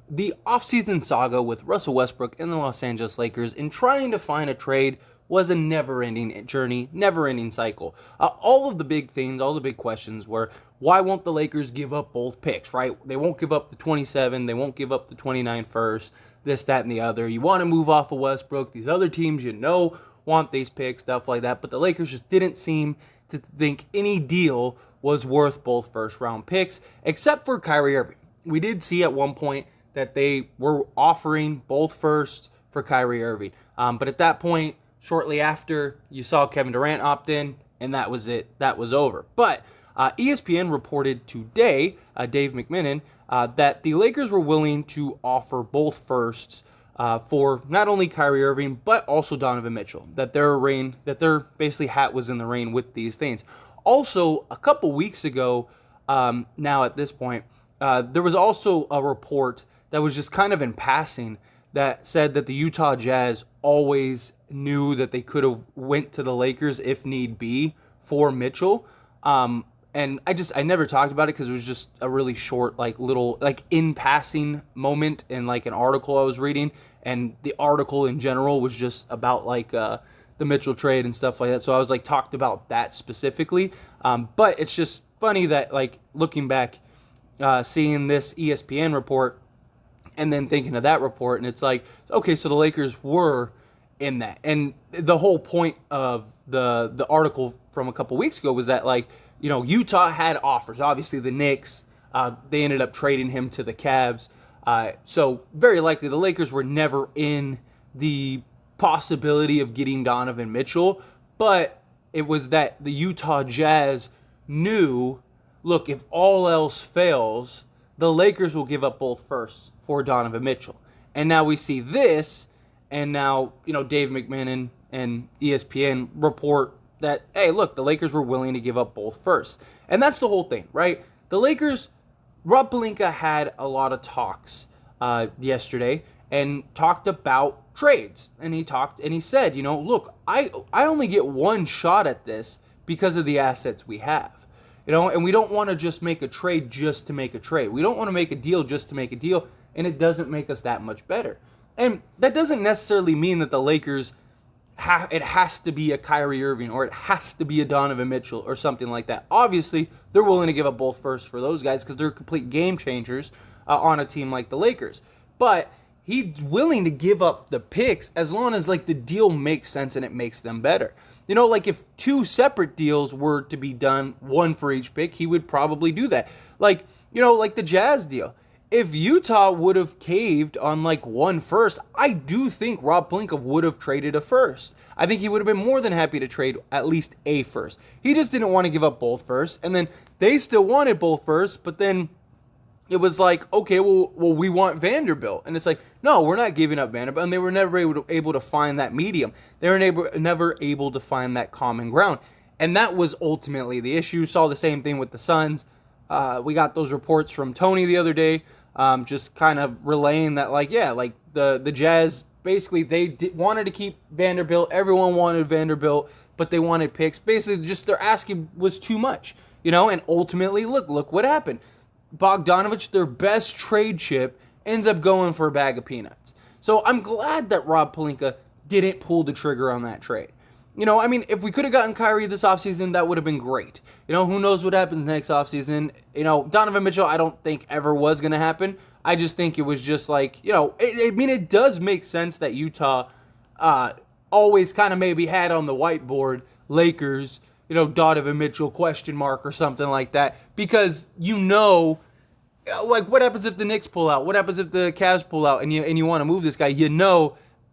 The offseason saga with Russell Westbrook and the Los Angeles Lakers in trying to find a trade was a never-ending journey, never-ending cycle. All of the big things, all the big questions were, why won't the Lakers give up both picks, right? They won't give up the 27, they won't give up the 29 first, this, that, and the other. You want to move off of Westbrook. These other teams want these picks, stuff like that. But the Lakers just didn't seem to think any deal was worth both first-round picks, except for Kyrie Irving. We did see at one point that they were offering both firsts for Kyrie Irving. But at that point, shortly after, you saw Kevin Durant opt in, and that was it. That was over. But ESPN reported today, Dave McMenamin, that the Lakers were willing to offer both firsts for not only Kyrie Irving, but also Donovan Mitchell. That their basically hat was in the ring with these things. Also, a couple weeks ago, now at this point, there was also a report that was just kind of in passing that said that the Utah Jazz always knew that they could have went to the Lakers if need be for Mitchell. And I never talked about it because it was just a really short, little in passing moment in an article I was reading. And the article in general was just about the Mitchell trade and stuff like that. So I was talked about that specifically. But it's just funny that looking back, seeing this ESPN report and then thinking of that report, and it's okay, so the Lakers were in that. And the whole point of the article from a couple weeks ago was that Utah had offers. Obviously the Knicks, they ended up trading him to the Cavs. So very likely the Lakers were never in the possibility of getting Donovan Mitchell, but it was that the Utah Jazz knew, look, if all else fails, the Lakers will give up both firsts for Donovan Mitchell. And now we see this, and now, Dave McMenamin and ESPN report that, hey, look, the Lakers were willing to give up both firsts. And that's the whole thing, right? The Lakers, Rob Pelinka had a lot of talks yesterday and talked about trades. And he said, look, I only get one shot at this because of the assets we have. And we don't want to just make a trade just to make a trade. We don't want to make a deal just to make a deal, and it doesn't make us that much better. And that doesn't necessarily mean that the Lakers, it has to be a Kyrie Irving or it has to be a Donovan Mitchell or something like that. Obviously, they're willing to give up both firsts for those guys because they're complete game changers on a team like the Lakers. But he's willing to give up the picks as long as the deal makes sense and it makes them better. If two separate deals were to be done, one for each pick, he would probably do that. Like the Jazz deal. If Utah would have caved on one first, I do think Rob Pelinka would have traded a first. I think he would have been more than happy to trade at least a first. He just didn't want to give up both firsts, and then they still wanted both firsts, but then it was okay, well, we want Vanderbilt. And it's no, we're not giving up Vanderbilt. And they were never able to find that medium. They were never able to find that common ground. And that was ultimately the issue. Saw the same thing with the Suns. We got those reports from Tony the other day, just kind of relaying that, the Jazz, basically, they wanted to keep Vanderbilt. Everyone wanted Vanderbilt, but they wanted picks. Basically, just their asking was too much, and ultimately, look what happened. Bogdanovich, their best trade chip, ends up going for a bag of peanuts. So I'm glad that Rob Pelinka didn't pull the trigger on that trade. If we could have gotten Kyrie this offseason, that would have been great. Who knows what happens next offseason. Donovan Mitchell, I don't think ever was going to happen. I just think it was just it does make sense that Utah always kind of maybe had on the whiteboard Lakers, Donovan Mitchell question mark or something like that, because what happens if the Knicks pull out? What happens if the Cavs pull out and you want to move this guy?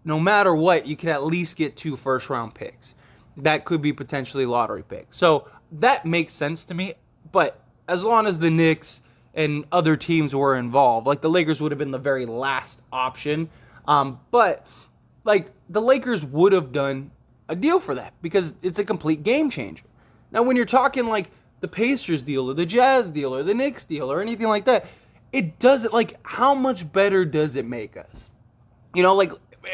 No matter what, you can at least get 2 first-round picks. That could be potentially lottery picks. So that makes sense to me, but as long as the Knicks and other teams were involved, the Lakers would have been the very last option, but the Lakers would have done a deal for that because it's a complete game changer. Now, when you're talking the Pacers deal or the Jazz deal or the Knicks deal or anything like that, it doesn't, how much better does it make us?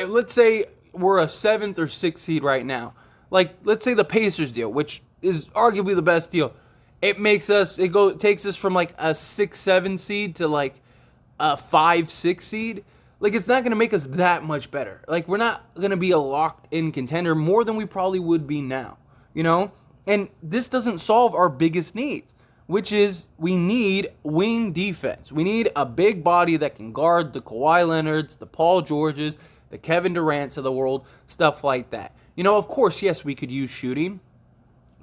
Let's say we're a 7th or 6th seed right now. Let's say the Pacers deal, which is arguably the best deal. It takes us from a 6-7 seed to a 5-6 seed, like, it's not going to make us that much better. Like, we're not going to be a locked-in contender more than we probably would be now, you know? And this doesn't solve our biggest needs, which is we need wing defense. We need a big body that can guard the Kawhi Leonards, the Paul Georges, the Kevin Durants of the world, stuff like that. You know, of course, yes, we could use shooting,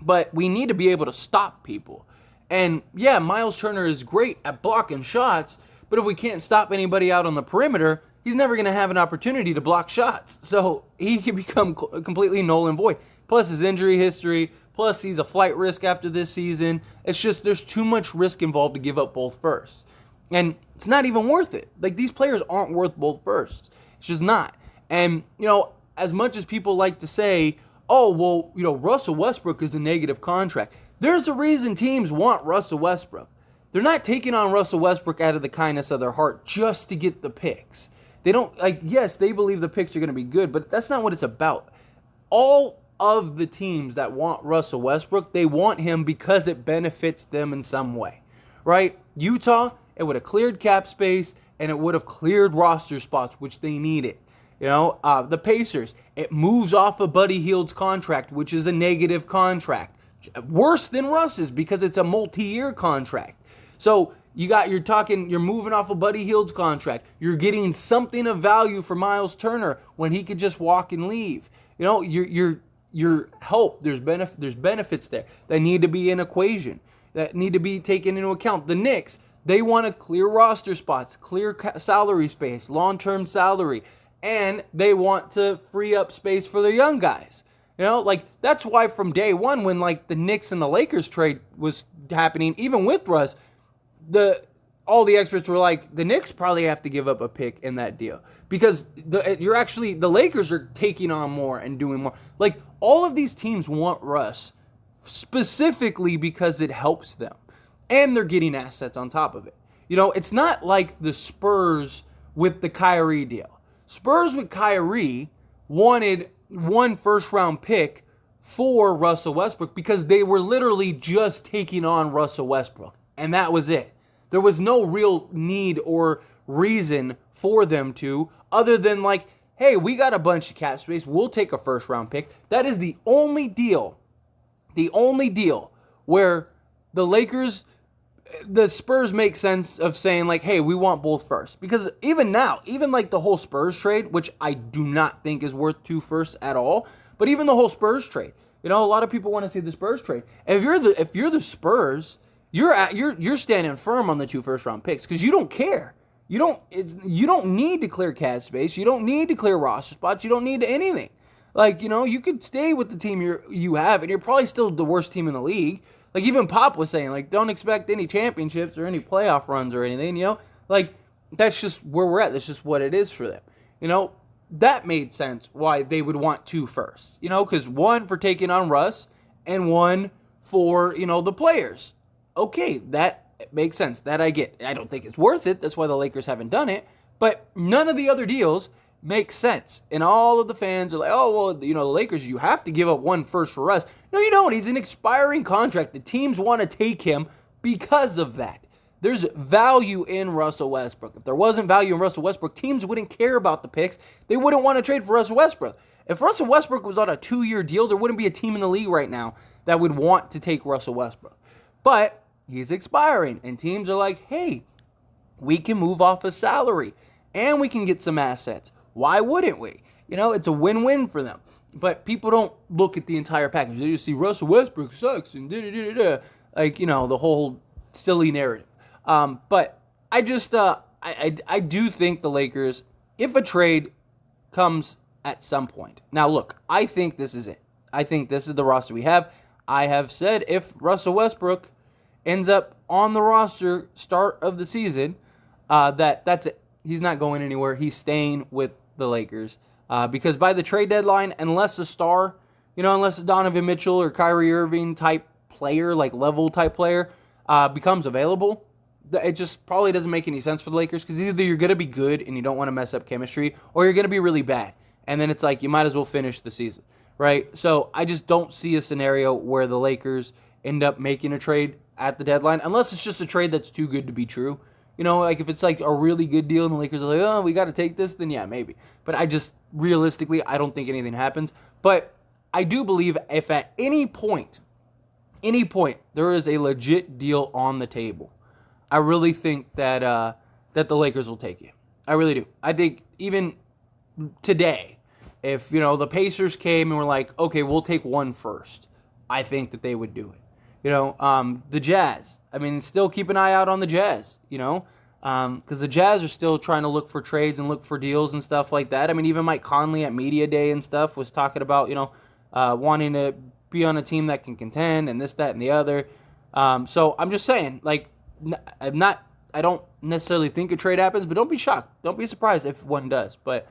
but we need to be able to stop people. And yeah, Miles Turner is great at blocking shots, but if we can't stop anybody out on the perimeter, he's never going to have an opportunity to block shots. So he can become completely null and void. Plus his injury history, plus he's a flight risk after this season. It's just there's too much risk involved to give up both firsts. And it's not even worth it. Like, these players aren't worth both firsts. It's just not. And, you know, as much as people like to say, oh, well, you know, Russell Westbrook is a negative contract. There's a reason teams want Russell Westbrook. They're not taking on Russell Westbrook out of the kindness of their heart just to get the picks. They don't, like, yes, they believe the picks are going to be good, but that's not what it's about. All of the teams that want Russell Westbrook, they want him because it benefits them in some way, right? Utah, it would have cleared cap space, and it would have cleared roster spots, which they needed. You know, the Pacers, it moves off of Buddy Hield's contract, which is a negative contract. Worse than Russ's because it's a multi-year contract. So you're moving off of Buddy Hield's contract. You're getting something of value for Miles Turner when he could just walk and leave. You know, your help, there's benefits there that need to be in equation, that need to be taken into account. The Knicks, they want to clear roster spots, clear salary space, long-term salary, and they want to free up space for their young guys. You know, like, that's why from day one, when, like, the Knicks and the Lakers trade was happening, even with Russ, all the experts were like, the Knicks probably have to give up a pick in that deal because the Lakers are taking on more and doing more. Like, all of these teams want Russ specifically because it helps them, and they're getting assets on top of it. You know, it's not like the Spurs with the Kyrie deal. Spurs with Kyrie wanted one first-round pick for Russell Westbrook because they were literally just taking on Russell Westbrook, and that was it. There was no real need or reason for them to, other than like, hey, we got a bunch of cap space, we'll take a first-round pick. That is the only deal where the Spurs make sense of saying, like, hey, we want both firsts. Because even now, even like the whole Spurs trade, which I do not think is worth 2 firsts at all, but even the whole Spurs trade, you know, a lot of people want to see the Spurs trade. If you're the Spurs, you're standing firm on the 2 first-round picks because you don't care. You don't need to clear cap space. You don't need to clear roster spots. You don't need anything. Like, you know, you could stay with the team you have, and you're probably still the worst team in the league. Like, even Pop was saying, like, don't expect any championships or any playoff runs or anything, you know? Like, that's just where we're at. That's just what it is for them. You know, that made sense why they would want 2 firsts. You know, because one for taking on Russ and one for, you know, the players. Okay, that makes sense. That I get. I don't think it's worth it. That's why the Lakers haven't done it. But none of the other deals make sense. And all of the fans are like, oh, well, you know, the Lakers, you have to give up 1 first for Russ. No, you don't. He's an expiring contract. The teams want to take him because of that. There's value in Russell Westbrook. If there wasn't value in Russell Westbrook, teams wouldn't care about the picks. They wouldn't want to trade for Russell Westbrook. If Russell Westbrook was on a 2-year deal, there wouldn't be a team in the league right now that would want to take Russell Westbrook. But he's expiring, and teams are like, hey, we can move off a salary, and we can get some assets. Why wouldn't we? You know, it's a win-win for them. But people don't look at the entire package. They just see Russell Westbrook sucks and da-da-da-da-da. Like, you know, the whole silly narrative. But I just, I do think the Lakers, if a trade comes at some point. Now, look, I think this is it. I think this is the roster we have. I have said if Russell Westbrook ends up on the roster start of the season, that's it. He's not going anywhere. He's staying with the Lakers. Because by the trade deadline, unless a star, you know, unless a Donovan Mitchell or Kyrie Irving type player, like level type player, becomes available, it just probably doesn't make any sense for the Lakers because either you're going to be good and you don't want to mess up chemistry, or you're going to be really bad. And then it's like you might as well finish the season, right? So I just don't see a scenario where the Lakers end up making a trade at the deadline, unless it's just a trade that's too good to be true. You know, like if it's like a really good deal and the Lakers are like, oh, we got to take this, then yeah, maybe. But realistically, I don't think anything happens. But I do believe if at any point, there is a legit deal on the table, I really think that that the Lakers will take it. I really do. I think even today, if, you know, the Pacers came and were like, okay, we'll take one first, I think that they would do it. You know, the Jazz, I mean, still keep an eye out on the Jazz, you know, because the Jazz are still trying to look for trades and look for deals and stuff like that. I mean, even Mike Conley at Media Day and stuff was talking about, you know, wanting to be on a team that can contend and this, that, and the other. So I'm just saying, like, I don't necessarily think a trade happens, but don't be shocked. Don't be surprised if one does. But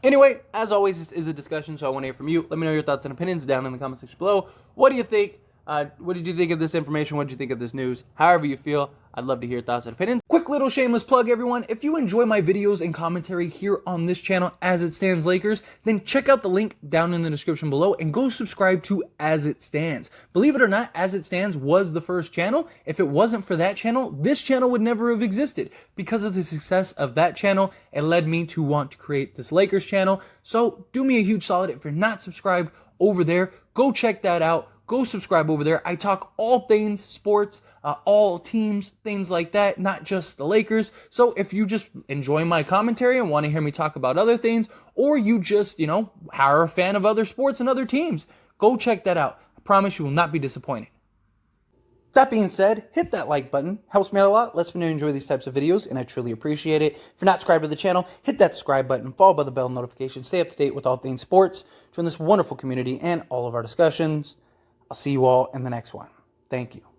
anyway, as always, this is a discussion, so I want to hear from you. Let me know your thoughts and opinions down in the comment section below. What do you think? What did you think of this information? What did you think of this news? However you feel, I'd love to hear your thoughts and opinions. Quick little shameless plug, everyone. If you enjoy my videos and commentary here on this channel, As It Stands Lakers, then check out the link down in the description below and go subscribe to As It Stands. Believe it or not, As It Stands was the first channel. If it wasn't for that channel, this channel would never have existed. Because of the success of that channel, it led me to want to create this Lakers channel. So do me a huge solid. If you're not subscribed over there, go check that out. Go subscribe over there. I talk all things sports, all teams, things like that, not just the Lakers. So if you just enjoy my commentary and want to hear me talk about other things, or you just, you know, are a fan of other sports and other teams, go check that out. I promise you will not be disappointed. That being said, hit that like button. Helps me out a lot. Lets me know you enjoy these types of videos, and I truly appreciate it. If you're not subscribed to the channel, hit that subscribe button, followed by the bell notification. Stay up to date with all things sports. Join this wonderful community and all of our discussions. I'll see you all in the next one. Thank you.